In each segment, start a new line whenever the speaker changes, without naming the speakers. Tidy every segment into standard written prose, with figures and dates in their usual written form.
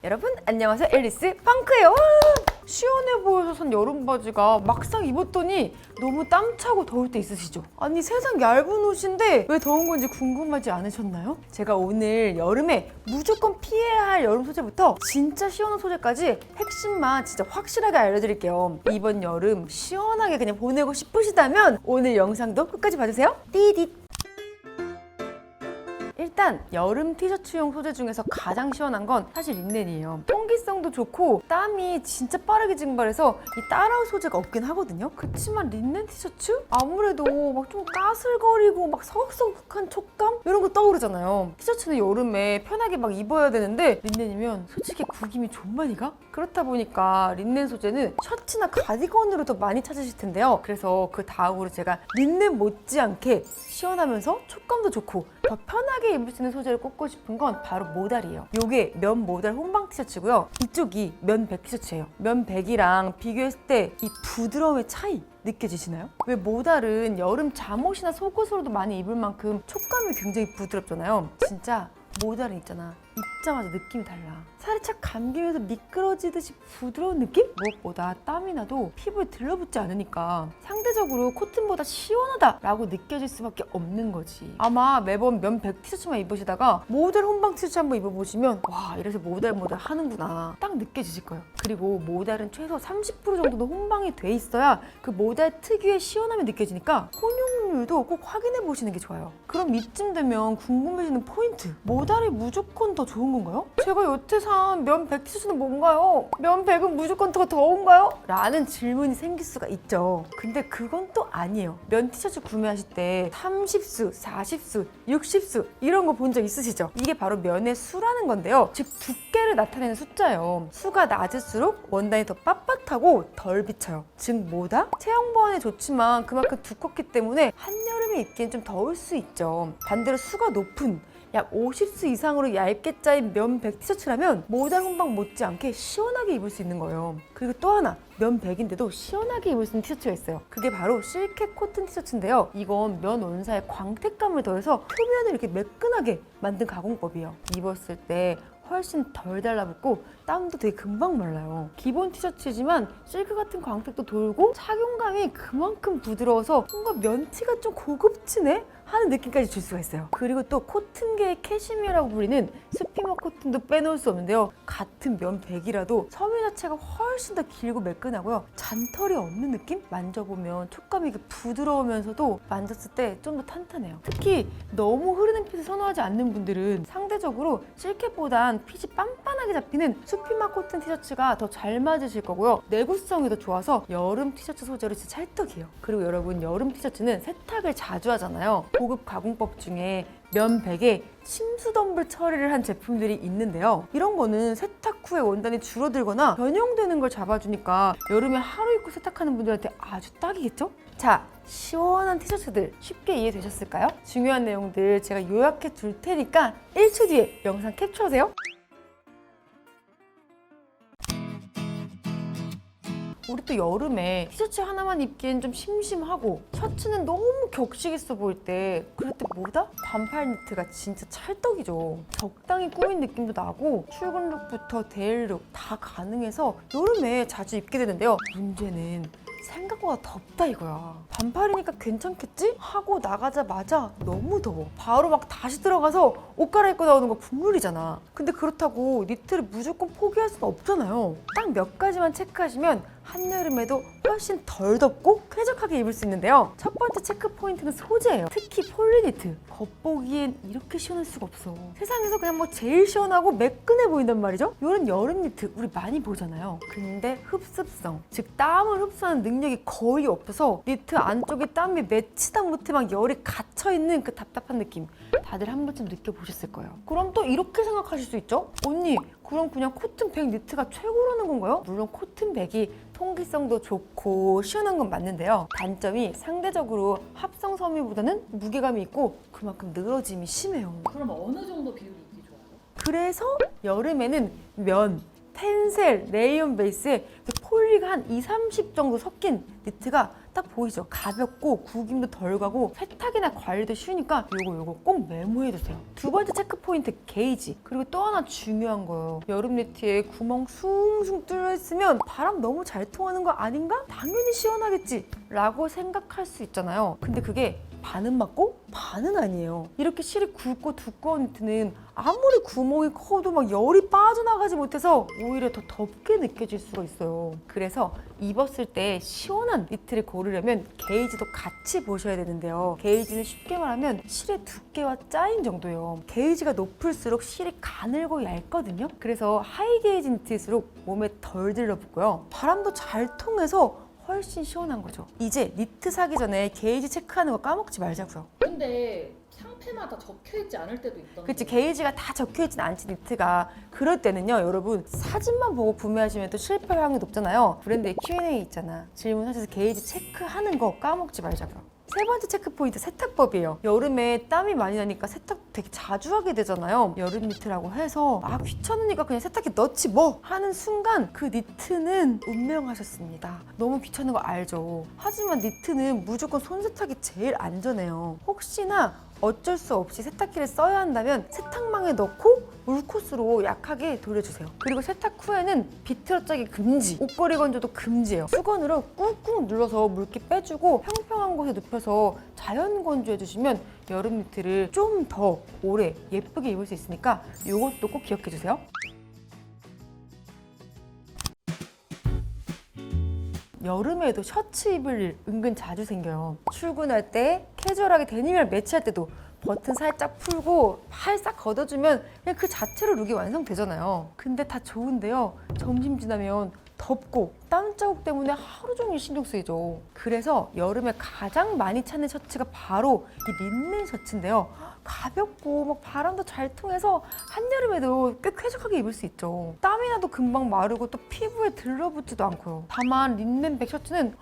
여러분 안녕하세요. 앨리스 펑크예요. 시원해 보여서 산 여름 바지가 막상 입었더니 너무 땀차고 더울 때 있으시죠? 아니 세상 얇은 옷인데 왜 더운 건지 궁금하지 않으셨나요? 제가 오늘 여름에 무조건 피해야 할 여름 소재부터 진짜 시원한 소재까지 핵심만 진짜 확실하게 알려드릴게요. 이번 여름 시원하게 그냥 보내고 싶으시다면 오늘 영상도 끝까지 봐주세요. 띠릿. 일단 여름 티셔츠용 소재 중에서 가장 시원한 건 사실 린넨이에요. 통기성도 좋고 땀이 진짜 빠르게 증발해서 이 따라올 소재가 없긴 하거든요. 그치만 린넨 티셔츠? 아무래도 막 좀 까슬거리고 막 서걱서걱한 촉감? 이런 거 떠오르잖아요. 티셔츠는 여름에 편하게 막 입어야 되는데 린넨이면 솔직히 구김이 좀 많이 가? 그렇다 보니까 린넨 소재는 셔츠나 가디건으로 더 많이 찾으실 텐데요. 그래서 그 다음으로 제가 린넨 못지않게 시원하면서 촉감도 좋고 더 편하게 입을 수 있는 소재를 꼽고 싶은 건 바로 모달이에요. 이게 면 모달 혼방 티셔츠고요. 이쪽이 면 백 티셔츠예요. 면 백이랑 비교했을 때 이 부드러움의 차이 느껴지시나요? 왜 모달은 여름 잠옷이나 속옷으로도 많이 입을 만큼 촉감이 굉장히 부드럽잖아요. 진짜 모달은 있잖아. 입자마자 느낌이 달라. 살이 착 감기면서 미끄러지듯이 부드러운 느낌? 무엇보다 땀이 나도 피부에 들러붙지 않으니까 상대적으로 코튼보다 시원하다라고 느껴질 수밖에 없는 거지. 아마 매번 면 백 티셔츠만 입으시다가 모달 혼방 티셔츠 한번 입어보시면 와 이래서 모달 하는구나 딱 느껴지실 거예요. 그리고 모달은 최소 30% 정도는 혼방이 돼 있어야 그 모달 특유의 시원함이 느껴지니까 혼용률도 꼭 확인해 보시는 게 좋아요. 그럼 이쯤 되면 궁금해지는 포인트. 모달이 무조건 더 좋은 건가요? 제가 여태 산 면 백 티셔츠는 뭔가요? 면 백은 무조건 더 더운가요? 라는 질문이 생길 수가 있죠. 근데 그건 또 아니에요. 면 티셔츠 구매하실 때 30수, 40수, 60수 이런 거 본 적 있으시죠? 이게 바로 면의 수라는 건데요. 즉 두께를 나타내는 숫자예요. 수가 낮을수록 원단이 더 빳빳하고 덜 비쳐요. 즉 뭐다? 체형 보완에 좋지만 그만큼 두껍기 때문에 한여름에 입기엔 좀 더울 수 있죠. 반대로 수가 높은 약 50수 이상으로 얇게 짜인 면 백 티셔츠라면 모달 혼방 못지않게 시원하게 입을 수 있는 거예요. 그리고 또 하나 면 백인데도 시원하게 입을 수 있는 티셔츠가 있어요. 그게 바로 실켓 코튼 티셔츠인데요. 이건 면 원사에 광택감을 더해서 표면을 이렇게 매끈하게 만든 가공법이에요. 입었을 때 훨씬 덜 달라붙고 땀도 되게 금방 말라요. 기본 티셔츠지만 실크 같은 광택도 돌고 착용감이 그만큼 부드러워서 뭔가 면티가 좀 고급지네? 하는 느낌까지 줄 수가 있어요. 그리고 또 코튼계의 캐시미어라고 불리는 스피머 코튼도 빼놓을 수 없는데요. 같은 면 백이라도 섬유 자체가 훨씬 더 길고 매끈하고요. 잔털이 없는 느낌? 만져보면 촉감이 부드러우면서도 만졌을 때 좀 더 탄탄해요. 특히 너무 흐르는 핏을 선호하지 않는 분들은 상대적으로 실켓보단 핏이 빤빤하게 잡히는 스피머 코튼 티셔츠가 더 잘 맞으실 거고요. 내구성이 더 좋아서 여름 티셔츠 소재로 진짜 찰떡이에요. 그리고 여러분 여름 티셔츠는 세탁을 자주 하잖아요. 고급 가공법 중에 면 백에 침수 덤블 처리를 한 제품들이 있는데요. 이런 거는 세탁 후에 원단이 줄어들거나 변형되는 걸 잡아주니까 여름에 하루 입고 세탁하는 분들한테 아주 딱이겠죠? 자, 시원한 티셔츠들 쉽게 이해되셨을까요? 중요한 내용들 제가 요약해 둘 테니까 1초 뒤에 영상 캡처하세요. 우리 또 여름에 티셔츠 하나만 입기엔 좀 심심하고 셔츠는 너무 격식 있어 보일 때 그럴 때 뭐다? 반팔 니트가 진짜 찰떡이죠. 적당히 꾸민 느낌도 나고 출근룩부터 데일룩 다 가능해서 여름에 자주 입게 되는데요. 문제는 생각보다 덥다 이거야. 반팔이니까 괜찮겠지? 하고 나가자마자 너무 더워. 바로 막 다시 들어가서 옷 갈아입고 나오는 거 국룰이잖아. 근데 그렇다고 니트를 무조건 포기할 수는 없잖아요. 딱 몇 가지만 체크하시면 한여름에도 훨씬 덜 덥고 쾌적하게 입을 수 있는데요. 첫 번째 체크 포인트는 소재예요. 특히 폴리니트. 겉보기엔 이렇게 시원할 수가 없어. 세상에서 그냥 뭐 제일 시원하고 매끈해 보인단 말이죠. 이런 여름 니트 우리 많이 보잖아요. 근데 흡습성, 즉 땀을 흡수하는 능력이 거의 없어서 니트 안쪽에 땀이 맺히다 못해 막 열이 갇혀있는 그 답답한 느낌 다들 한 번쯤 느껴보셨을 거예요. 그럼 또 이렇게 생각하실 수 있죠? 언니 그럼 그냥 코튼 백 니트가 최고라는 건가요? 물론 코튼 백이 통기성도 좋고 시원한 건 맞는데요. 단점이 상대적으로 합성 섬유보다는 무게감이 있고 그만큼 늘어짐이 심해요.
그럼 어느 정도 비율이 있기 좋아요?
그래서 여름에는 면, 텐셀, 레이온 베이스에 폴리 폴리가 한 20-30 정도 섞인 니트가 딱 보이죠? 가볍고 구김도 덜 가고 세탁이나 관리도 쉬우니까 요거 꼭 메모해두세요. 두 번째 체크 포인트 게이지. 그리고 또 하나 중요한 거예요. 여름 니트에 구멍 숭숭 뚫려 있으면 바람 너무 잘 통하는 거 아닌가? 당연히 시원하겠지 라고 생각할 수 있잖아요. 근데 그게 반은 맞고 반은 아니에요. 이렇게 실이 굵고 두꺼운 니트는 아무리 구멍이 커도 막 열이 빠져나가지 못해서 오히려 더 덥게 느껴질 수가 있어요. 그래서 입었을 때 시원한 니트를 고르려면 게이지도 같이 보셔야 되는데요. 게이지는 쉽게 말하면 실의 두께와 짜임 정도예요. 게이지가 높을수록 실이 가늘고 얇거든요. 그래서 하이 게이지 니트일수록 몸에 덜 들러붙고요. 바람도 잘 통해서 훨씬 시원한 거죠. 이제 니트 사기 전에 게이지 체크하는 거 까먹지 말자고요.
근데 상패마다 적혀있지 않을 때도 있던데.
그치, 게이지가 다 적혀있진 않지, 니트가. 그럴 때는요, 여러분 사진만 보고 구매하시면 또 실패 확률이 높잖아요. 브랜드에 Q&A 있잖아. 질문하셔서 게이지 체크하는 거 까먹지 말자고요. 세 번째 체크 포인트, 세탁법이에요. 여름에 땀이 많이 나니까 세탁 되게 자주 하게 되잖아요. 여름 니트라고 해서 귀찮으니까 그냥 세탁기 넣지 뭐 하는 순간 그 니트는 운명하셨습니다. 너무 귀찮은 거 알죠? 하지만 니트는 무조건 손세탁이 제일 안전해요. 혹시나 어쩔 수 없이 세탁기를 써야 한다면 세탁망에 넣고 물코스로 약하게 돌려주세요. 그리고 세탁 후에는 비틀어 짜기 금지, 옷걸이 건조도 금지예요. 수건으로 꾹꾹 눌러서 물기 빼주고 평평한 곳에 눕혀서 자연 건조해주시면 여름 니트를 좀 더 오래 예쁘게 입을 수 있으니까 이것도 꼭 기억해주세요. 여름에도 셔츠 입을 일 은근 자주 생겨요. 출근할 때 캐주얼하게 데님이랑 매치할 때도 버튼 살짝 풀고 팔 싹 걷어주면 그냥 그 자체로 룩이 완성되잖아요. 근데 다 좋은데요. 점심 지나면 덥고 땀 자국 때문에 하루 종일 신경 쓰이죠. 그래서 여름에 가장 많이 찾는 셔츠가 바로 이 린넨 셔츠인데요. 가볍고 막 바람도 잘 통해서 한여름에도 꽤 쾌적하게 입을 수 있죠. 땀이 나도 금방 마르고 또 피부에 들러붙지도 않고요. 다만 린넨백 셔츠는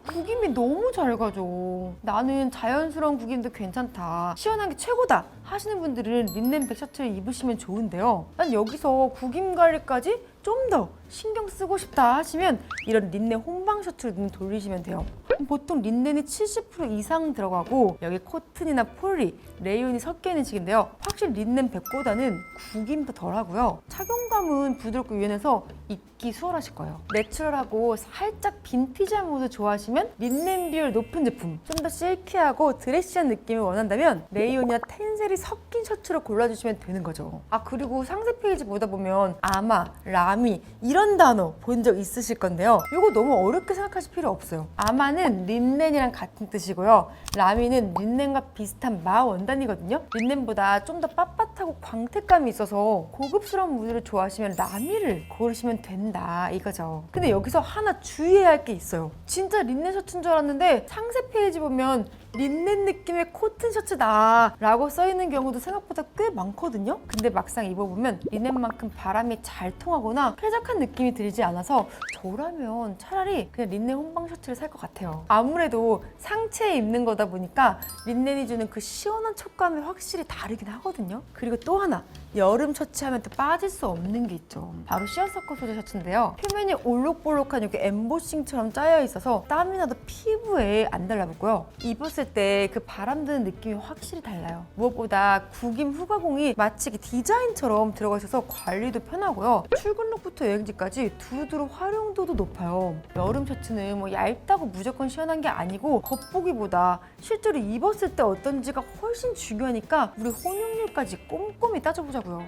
구김이 너무 잘 가죠. 나는 자연스러운 구김도 괜찮다, 시원한 게 최고다 하시는 분들은 린넨백 셔츠를 입으시면 좋은데요. 난 여기서 구김 관리까지 좀 더 신경 쓰고 싶다 하시면 이런 린넨 혼방 셔츠로 눈 돌리시면 돼요. 보통 린넨이 70% 이상 들어가고 여기 코튼이나 폴리, 레이온이 섞여 있는 식인데요. 확실히 린넨 백보다는 구김도 덜하고요. 착용감은 부드럽고 유연해서 입기 수월하실 거예요. 내추럴하고 살짝 빈티지한 모드 좋아하시면 린넨 비율 높은 제품, 좀 더 실키하고 드레시한 느낌을 원한다면 레이온이나 텐셀이 섞인 셔츠로 골라주시면 되는 거죠. 그리고 상세 페이지 보다 보면 아마, 라미 이런 단어 본 적 있으실 건데요. 이거 너무 어렵게 생각하실 필요 없어요. 아마는 린넨이랑 같은 뜻이고요. 라미는 린넨과 비슷한 마원단이거든요. 린넨보다 좀 더 빳빳하고 광택감이 있어서 고급스러운 무드를 좋아하시면 라미를 고르시면 된다 이거죠. 근데 여기서 하나 주의해야 할 게 있어요. 진짜 린넨 셔츠인 줄 알았는데 상세 페이지 보면 린넨 느낌의 코튼 셔츠다 라고 써있는 경우도 생각보다 꽤 많거든요. 근데 막상 입어보면 린넨만큼 바람이 잘 통하거나 쾌적한 느낌이 들지 않아서 저라면 차라리 그냥 린넨 혼방 셔츠를 살 것 같아요. 아무래도 상체에 입는 거다 보니까 린넨이 주는 그 시원한 촉감이 확실히 다르긴 하거든요. 그리고 또 하나, 여름 셔츠 하면 또 빠질 수 없는 게 있죠. 바로 시어서커 소재 셔츠인데요. 표면이 올록볼록한 이렇게 엠보싱처럼 짜여 있어서 땀이 나도 피부에 안 달라붙고요. 입었을 때 그 바람 드는 느낌이 확실히 달라요. 무엇보다 구김 후가공이 마치 디자인처럼 들어가 있어서 관리도 편하고요. 출근룩부터 여행지까지 두루두루 활용도도 높아요. 여름 셔츠는 뭐 얇다고 무조건 시원한 게 아니고 겉보기보다 실제로 입었을 때 어떤지가 훨씬 중요하니까 우리 혼용률까지 꼼꼼히 따져보자고요.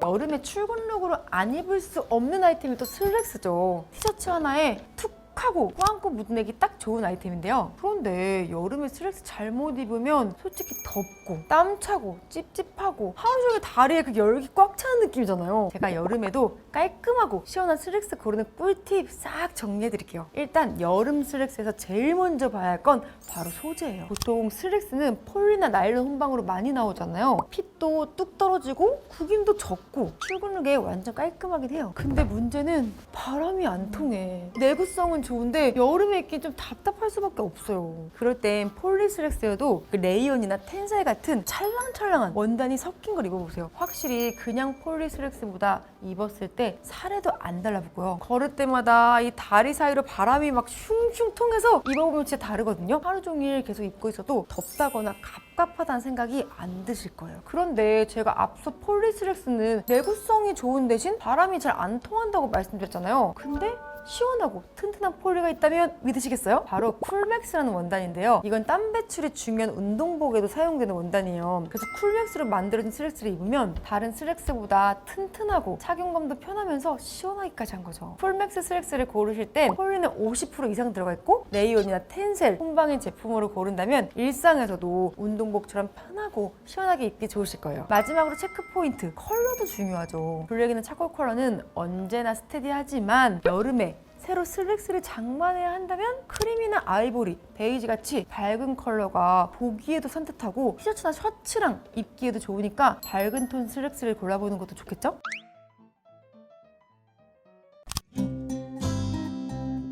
여름에 출근룩으로 안 입을 수 없는 아이템이 또 슬랙스죠. 티셔츠 하나에 툭 하고 꾸안꾸 묻어내기 딱 좋은 아이템인데요. 그런데 여름에 슬랙스 잘못 입으면 솔직히 덥고 땀 차고 찝찝하고 하루 종일 다리에 그 열기 꽉 차는 느낌이잖아요. 제가 여름에도 깔끔하고 시원한 슬랙스 고르는 꿀팁 싹 정리해드릴게요. 일단 여름 슬랙스에서 제일 먼저 봐야 할 건 바로 소재예요. 보통 슬랙스는 폴리나 나일론 혼방으로 많이 나오잖아요. 핏도 뚝 떨어지고 구김도 적고 출근룩에 완전 깔끔하긴 해요. 근데 문제는 바람이 안 통해. 내구성은 좋은데 좋은데 여름에 입기 좀 답답할 수밖에 없어요. 그럴 땐 폴리스렉스여도 그 레이온이나 텐셀 같은 찰랑찰랑한 원단이 섞인 걸 입어보세요. 확실히 그냥 폴리스렉스보다 입었을 때 살에도 안 달라붙고요. 걸을 때마다 이 다리 사이로 바람이 막 슝슝 통해서 입어보면 진짜 다르거든요. 하루 종일 계속 입고 있어도 덥다거나 갑갑하다는 생각이 안 드실 거예요. 그런데 제가 앞서 폴리스렉스는 내구성이 좋은 대신 바람이 잘 안 통한다고 말씀드렸잖아요. 근데 시원하고 튼튼한 폴리가 있다면 믿으시겠어요? 바로 쿨맥스라는 원단인데요. 이건 땀 배출이 중요한 운동복에도 사용되는 원단이에요. 그래서 쿨맥스로 만들어진 슬랙스를 입으면 다른 슬랙스보다 튼튼하고 착용감도 편하면서 시원하기까지 한 거죠. 쿨맥스 슬랙스를 고르실 땐 폴리는 50% 이상 들어가 있고 레이온이나 텐셀, 혼방인 제품으로 고른다면 일상에서도 운동복처럼 편하고 시원하게 입기 좋으실 거예요. 마지막으로 체크 포인트, 컬러도 중요하죠. 블랙이나 차콜 컬러는 언제나 스테디하지만 여름에 새로 슬랙스를 장만해야 한다면 크림이나 아이보리, 베이지 같이 밝은 컬러가 보기에도 산뜻하고 티셔츠나 셔츠랑 입기에도 좋으니까 밝은 톤 슬랙스를 골라보는 것도 좋겠죠?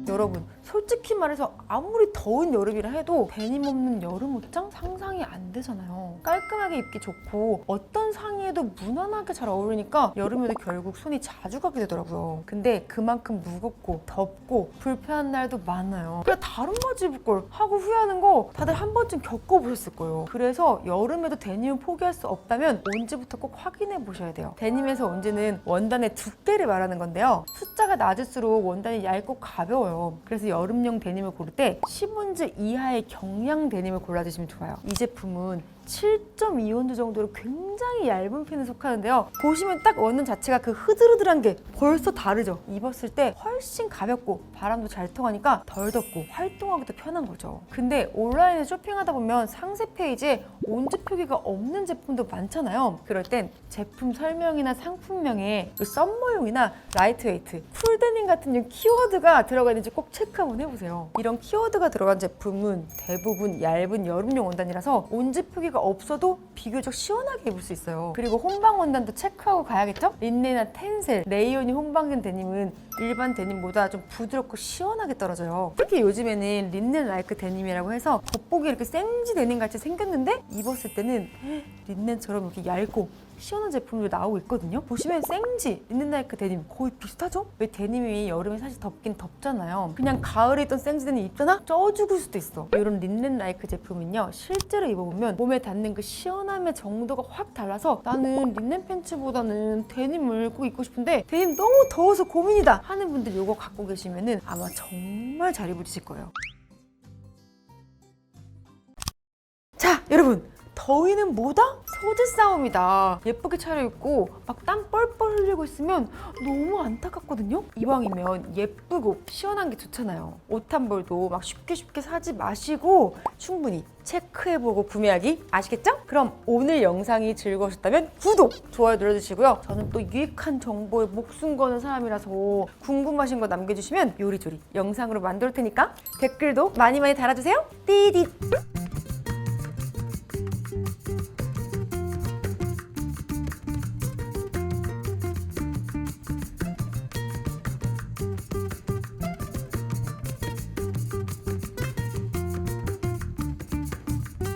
여러분, 솔직히 말해서 아무리 더운 여름이라 해도 데님 없는 여름 옷장 상상이 안 되잖아요. 깔끔하게 입기 좋고 어떤 상의에도 무난하게 잘 어울리니까 여름에도 결국 손이 자주 가게 되더라고요. 근데 그만큼 무겁고 덥고 불편한 날도 많아요. 그래 다른 바지 입을 걸 하고 후회하는 거 다들 한 번쯤 겪어보셨을 거예요. 그래서 여름에도 데님을 포기할 수 없다면 온지부터 꼭 확인해 보셔야 돼요. 데님에서 온지는 원단의 두께를 말하는 건데요. 숫자가 낮을수록 원단이 얇고 가벼워요. 그래서 여름용 데님을 고를 때 10온즈 이하의 경량 데님을 골라주시면 좋아요. 이 제품은 7.2온즈 정도로 굉장히 얇은 편에 속하는데요. 보시면 딱 원단 자체가 그 흐드르드한 게 벌써 다르죠. 입었을 때 훨씬 가볍고 바람도 잘 통하니까 덜 덥고 활동하기도 편한 거죠. 근데 온라인에 쇼핑하다 보면 상세 페이지에 온즈 표기가 없는 제품도 많잖아요. 그럴 땐 제품 설명이나 상품명에 그 썸머용이나 라이트웨이트, 쿨데님 같은 용 키워드가 들어가 있는지 꼭 체크 한번 해보세요. 이런 키워드가 들어간 제품은 대부분 얇은 여름용 원단이라서 온즈 표기가 없어도 비교적 시원하게 입을 수 있어요. 그리고 혼방 원단도 체크하고 가야겠죠? 린넨이나 텐셀, 레이온이 혼방된 데님은 일반 데님보다 좀 부드럽고 시원하게 떨어져요. 특히 요즘에는 린넨 라이크 데님이라고 해서 겉보기 이렇게 생지 데님 같이 생겼는데 입었을 때는 린넨처럼 이렇게 얇고 시원한 제품도 나오고 있거든요. 보시면 생지, 린넨 라이크 데님 거의 비슷하죠? 왜 데님이 여름에 사실 덥긴 덥잖아요. 그냥 가을에 입던 생지 데님 입잖아? 쪄 죽을 수도 있어. 이런 린넨 라이크 제품은요, 실제로 입어보면 몸에 닿는 그 시원함의 정도가 확 달라서 나는 린넨 팬츠보다는 데님을 꼭 입고 싶은데 데님 너무 더워서 고민이다 하는 분들 이거 갖고 계시면은 아마 정말 잘 입으실 거예요. 자, 여러분! 더위는 뭐다? 소재 싸움이다. 예쁘게 차려입고 막 땀 뻘뻘 흘리고 있으면 너무 안타깝거든요? 이왕이면 예쁘고 시원한 게 좋잖아요. 옷 한 벌도 막 쉽게 사지 마시고 충분히 체크해보고 구매하기 아시겠죠? 그럼 오늘 영상이 즐거우셨다면 구독, 좋아요 눌러주시고요. 저는 또 유익한 정보에 목숨 거는 사람이라서 궁금하신 거 남겨주시면 요리조리 영상으로 만들 테니까 댓글도 많이 달아주세요. 띠디!